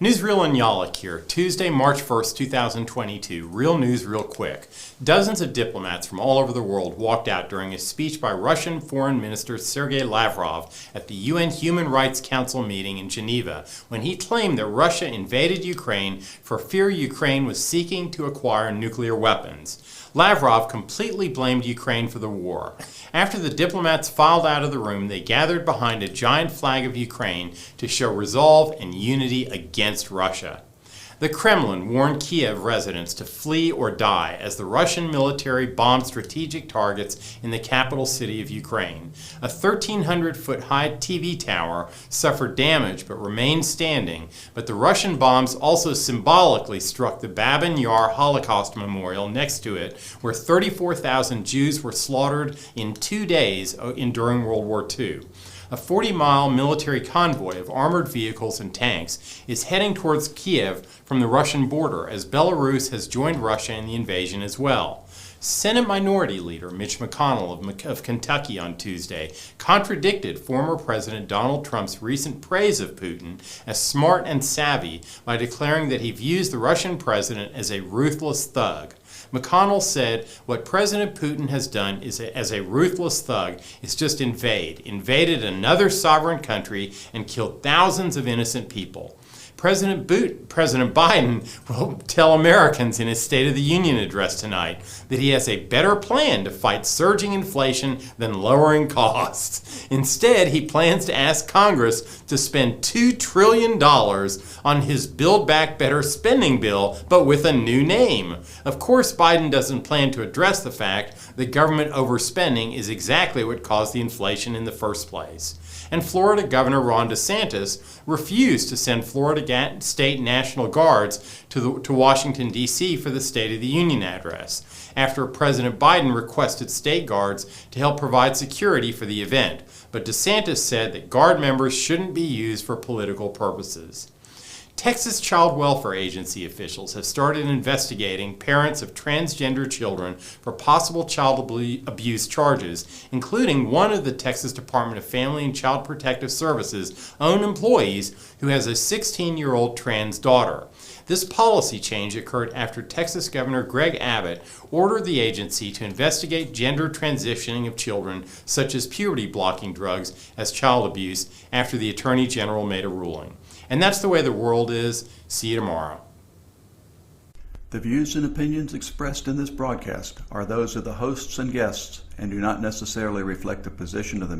Newsreel and Yalek here, Tuesday, March 1st, 2022. Real news real quick. Dozens of diplomats from all over the world walked out during a speech by Russian Foreign Minister Sergei Lavrov at the UN Human Rights Council meeting in Geneva when he claimed that Russia invaded Ukraine for fear Ukraine was seeking to acquire nuclear weapons. Lavrov completely blamed Ukraine for the war. After the diplomats filed out of the room, they gathered behind a giant flag of Ukraine to show resolve and unity against Russia. The Kremlin warned Kiev residents to flee or die as the Russian military bombed strategic targets in the capital city of Ukraine. A 1,300-foot-high TV tower suffered damage but remained standing, but the Russian bombs also symbolically struck the Babin Yar Holocaust Memorial next to it, where 34,000 Jews were slaughtered in 2 days during World War II. A 40-mile military convoy of armored vehicles and tanks is heading towards Kiev from the Russian border as Belarus has joined Russia in the invasion as well. Senate Minority Leader Mitch McConnell of Kentucky on Tuesday contradicted former President Donald Trump's recent praise of Putin as smart and savvy by declaring that he views the Russian president as a ruthless thug. McConnell said what President Putin has done as a ruthless thug is just invaded another sovereign country and killed thousands of innocent people. President Biden will tell Americans in his State of the Union address tonight that he has a better plan to fight surging inflation than lowering costs. Instead, he plans to ask Congress to spend $2 trillion on his Build Back Better spending bill, but with a new name. Of course, Biden doesn't plan to address the fact that government overspending is exactly what caused the inflation in the first place. And Florida Governor Ron DeSantis refused to send Florida State National Guards to Washington, D.C. for the State of the Union address, after President Biden requested state guards to help provide security for the event. But DeSantis said that guard members shouldn't be used for political purposes. Texas Child Welfare Agency officials have started investigating parents of transgender children for possible child abuse charges, including one of the Texas Department of Family and Child Protective Services' own employees who has a 16-year-old trans daughter. This policy change occurred after Texas Governor Greg Abbott ordered the agency to investigate gender transitioning of children, such as puberty-blocking drugs, as child abuse after the Attorney General made a ruling. And that's the way the world is. See you tomorrow. The views and opinions expressed in this broadcast are those of the hosts and guests and do not necessarily reflect the position of the